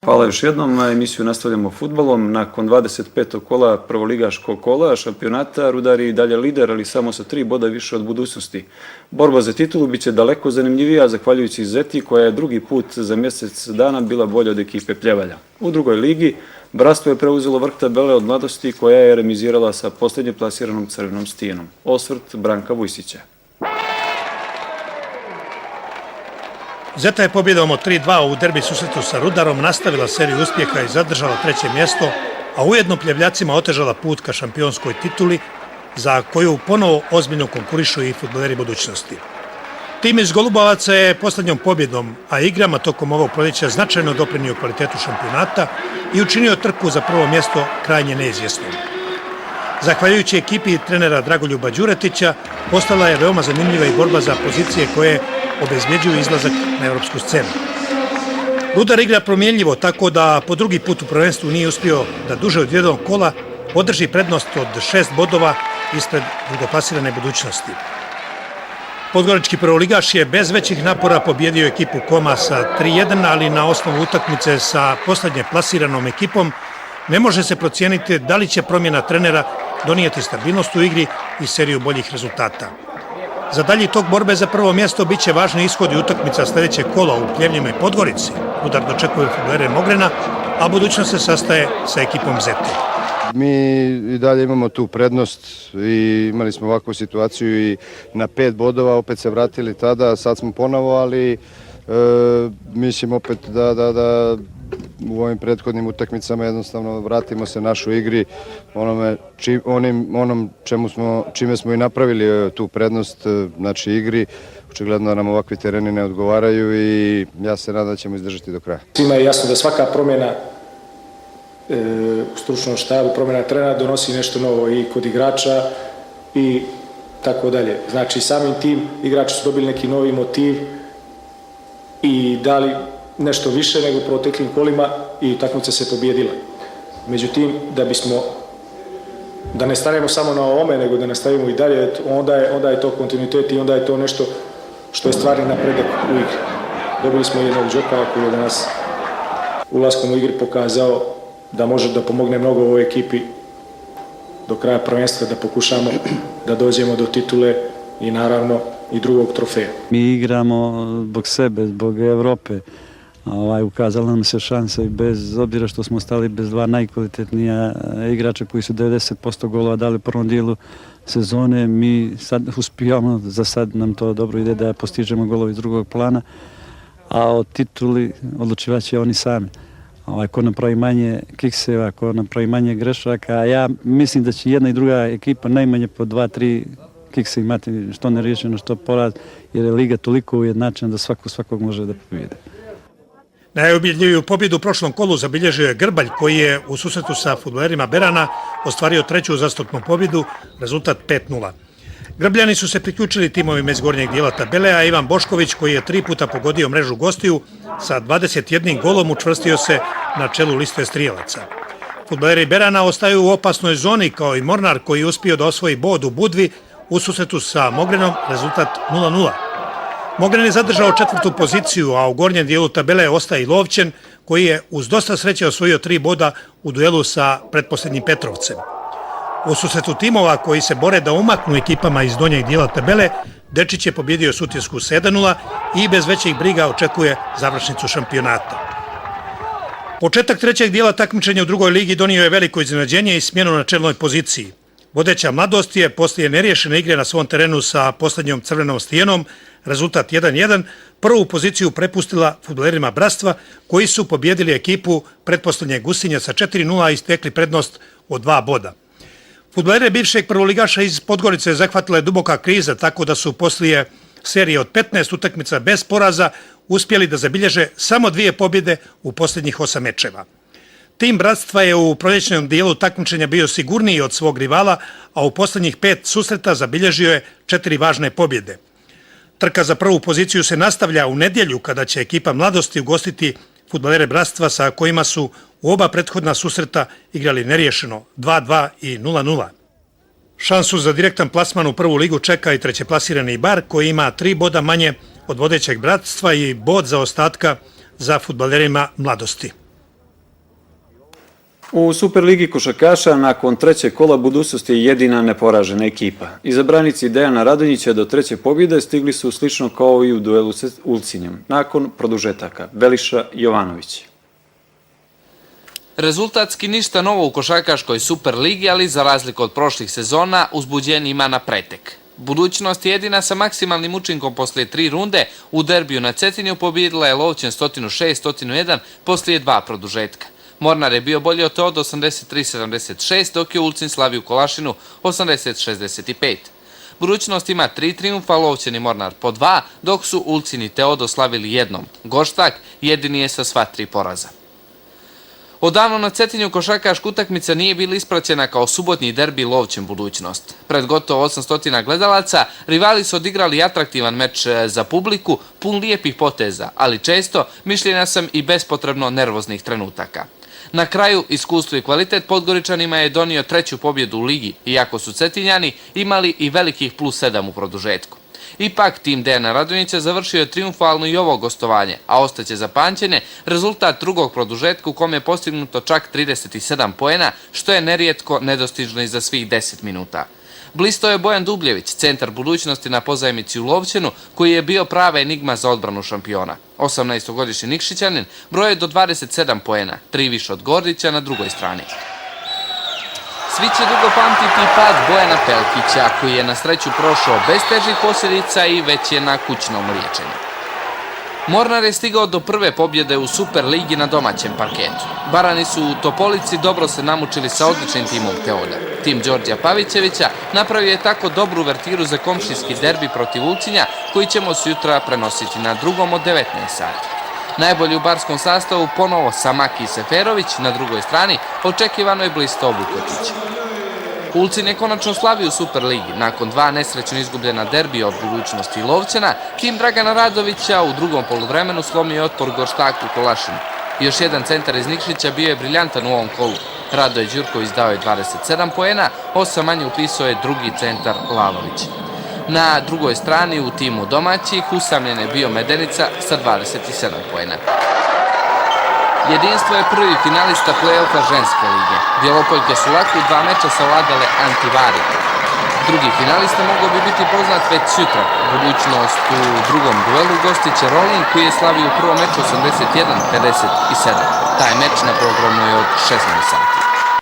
Hvala još jednom. Emisiju nastavljamo fudbalom. Nakon 25. kola prvoligaškog kola šampionata Rudar je i dalje lider, ali samo sa 3 boda više od budućnosti. Borba za titulu biće daleko zanimljivija zahvaljujući Zeti, koja je drugi put za mjesec dana bila bolja od ekipe Pljevalja. U drugoj ligi Bratstvo je preuzelo vrh tabele od Mladosti, koja je remizirala sa posljednje plasiranom Crvenom Stijenom. Osvrt Branka Vujsića. Zeta je pobjedom od 3-2 u derbi susretu sa Rudarom nastavila seriju uspjeha i zadržala 3. mjesto, a ujedno Pljevljacima otežala put ka šampionskoj tituli, za koju ponovo ozbiljno konkurišu i fudbaleri budućnosti. Tim iz Golubovaca je posljednjom pobjedom, a igrama tokom ovog proljeća značajno doprinio kvalitetu šampionata i učinio trku za prvo mjesto krajnje neizvjesnom. Zahvaljujući ekipi trenera Dragoljuba Đuretića, postala je veoma zanimljiva i borba za pozicije koje obezbjeđuju izlazak na evropsku scenu. Rudar igra promjenljivo, tako da po drugi put u prvenstvu nije uspio da duže od jednog kola održi prednost od 6 bodova ispred drugoplasirane budućnosti. Podgorički prvoligaš je bez većih napora pobjedio ekipu Koma sa 3-1, ali na osnovu utakmice sa posljednje plasiranom ekipom ne može se procijeniti da li će promjena trenera donijeti stabilnost u igri i seriju boljih rezultata. Za dalji tok borbe za prvo mjesto bit će važni ishodi utakmica sljedećeg kola u Pljevljima i Podgorici. Rudar dočekuje fudbalere Mogrena, a budućnost se sastaje sa ekipom Zete. Mi i dalje imamo tu prednost i imali smo ovakvu situaciju i na 5 bodova, opet se vratili tada, sad smo ponovo, ali mislim opet da u ovim prethodnim utakmicama jednostavno vratimo se našoj igri, čime smo i napravili tu prednost, znači igri. Očigledno nam ovakvi tereni ne odgovaraju i ja se nadam da ćemo izdržati do kraja. Svima je jasno da svaka promjena u stručnom štabu, promjena trenera donosi nešto novo i kod igrača i tako dalje. Znači samim tim igrači su dobili neki novi motiv i dali nešto više nego u proteklim kolima i utakmica se pobjedila. Međutim, da ne stanemo samo na ovome, nego da nastavimo i dalje, onda je to kontinuitet i onda je to nešto što je stvarni napredak u igri. Dobili smo jednog Đokava koji je danas ulaskom u igri pokazao da može da pomogne mnogo ovoj ekipi do kraja prvenstva, da pokušamo da dođemo do titule i naravno i drugog trofeja. Mi igramo zbog sebe, zbog Evrope. Ukazala nam se šansa i bez obzira što smo stali bez 2 najkvalitetnija igrača koji su 90% golova dali u prvom dijelu sezone, mi sad uspijamo, za sad nam to dobro ide da postižemo golove iz drugog plana, a o tituli odlučivaće oni sami. Ko napravi manje kikseva, ko napravi manje grešaka, a ja mislim da će jedna i druga ekipa najmanje po 2-3 kikse imati, što neriješeno, što poraz, jer je liga toliko ujednačena da svakog može da pobjede. Najubjedljiviju pobjedu u prošlom kolu zabilježio je Grbalj, koji je u susretu sa fudbalerima Berana ostvario 3. uzastopnu pobjedu, rezultat 5-0. Grbljani su se priključili timovima iz gornjeg dijela tabele, a Ivan Bošković, koji je 3 puta pogodio mrežu gostiju, sa 21 golom učvrstio se na čelu liste strijelaca. Fudbaleri Berana ostaju u opasnoj zoni, kao i Mornar, koji je uspio da osvoji bod u Budvi u susretu sa Mogrenom, rezultat 0-0. Mogren je zadržao 4. poziciju, a u gornjem dijelu tabele ostaje i Lovćen, koji je uz dosta sreće osvojio 3 boda u duelu sa pretposljednjim Petrovcem. U susretu timova koji se bore da umaknu ekipama iz donjeg dijela tabele, Dečić je pobjedio Sutjesku 7-0 i bez većih briga očekuje završnicu šampionata. Početak 3. dijela takmičenja u drugoj ligi donio je veliko iznenađenje i smjenu na čelnoj poziciji. Vodeća Mladost je poslije neriješene igre na svom terenu sa posljednjom Crvenom Stijenom, rezultat 1-1, prvu poziciju prepustila fudbalerima Bratstva, koji su pobjedili ekipu pretposljednjeg Gusinja sa 4-0 i stekli prednost od 2 boda. Fudbalere bivšeg prvoligaša iz Podgorice zahvatila je duboka kriza, tako da su poslije serije od 15 utakmica bez poraza uspjeli da zabilježe samo 2 pobjede u posljednjih 8 mečeva. Tim Bratstva je u proljećnom dijelu takmičenja bio sigurniji od svog rivala, a u posljednjih 5 susreta zabilježio je 4 važne pobjede. Trka za prvu poziciju se nastavlja u nedjelju, kada će ekipa Mladosti ugostiti fudbalere Bratstva, sa kojima su u oba prethodna susreta igrali neriješeno 2-2 i 0-0. Šansu za direktan plasman u prvu ligu čeka i trećeplasirani Bar, koji ima 3 boda manje od vodećeg Bratstva i bod za ostatka za fudbalerima Mladosti. U Superligi košarkaša nakon trećeg kola Budućnost je jedina neporažena ekipa. Izabranici Dejana Radonjića do treće pobjede stigli su slično kao i u duelu sa Ulcinjem, nakon produžetaka. Beliša Jovanović. Rezultatski ništa novo u košarkaškoj Superligi, ali za razliku od prošlih sezona, uzbuđenje ima na pretek. Budućnost je jedina sa maksimalnim učinkom poslije 3 runde. U derbiju na Cetinju pobjedila je Lovćen 106-101 poslije 2 produžetka. Mornar je bio bolji od Teoda 83-76, dok je Ulcin slavio Kolašinu 80-65. Budućnost ima 3 triumfa, Lovćen i Mornar po 2, dok su Ulcin i Teodo slavili jednom. Goštak jedini je sa sva 3 poraza. Odavno na Cetinju košarkaška utakmica nije bila ispraćena kao subotnji derbi Lovćen Budućnost. Pred gotovo 800 gledalaca rivali su odigrali atraktivan meč za publiku, pun lijepih poteza, ali često mišljenja sam i bespotrebno nervoznih trenutaka. Na kraju, iskustvo i kvalitet Podgoričanima je donio treću pobjedu u ligi, iako su Cetinjani imali i velikih +7 u produžetku. Ipak, tim Dejana Radonjića završio je triumfalno i ovo gostovanje, a ostaće za pamćenje rezultat drugog produžetka u kom je postignuto čak 37 poena, što je nerijetko nedostižno i za svih 10 minuta. Blistao je Bojan Dubljević, centar Budućnosti na pozajmici u Lovćenu, koji je bio prava enigma za odbranu šampiona. 18-godišnji Nikšićanin broje do 27 poena, 3 više od Gordića na drugoj strani. Svi će dugo pamtiti pad Bojana Pelkića, koji je na sreću prošao bez težih posljedica i već je na kućnom liječenju. Mornar je stigao do prve pobjede u Superligi na domaćem parketu. Barani su u Topolici dobro se namučili sa odličnim timom Teoda. Tim Đorđa Pavićevića napravio je tako dobru uvertiru za komšijski derbi protiv Ulcinja, koji ćemo sutra prenositi na drugom od 19 sati. Najbolji u barskom sastavu ponovo Samaki Seferović, na drugoj strani očekivano je blistao Vukotić. Ulcin je konačno slavio u Superligi. Nakon 2 nesrećno izgubljena derbija od Budućnosti i Lovćena, tim Dragana Radovića u drugom poluvremenu slomio otpor Goštaku Kolašinu. Još jedan centar iz Nikšića bio je briljantan u ovom kolu. Radoje Đurković dao je 27 poena, 8 manje upisao je drugi centar Lalović. Na drugoj strani u timu domaćih usamljen je bio Medenica sa 27 poena. Jedinstvo je prvi finalista play-offa ženske lige. Bjelopoljke su lako u 2 meča savladale Antivari. Drugi finalista mogao bi biti poznat već sutra. Budućnost u drugom duelu gostit će Rolin, koji je slavio u prvom meču 81-57. Taj meč na programu je od 16 sati.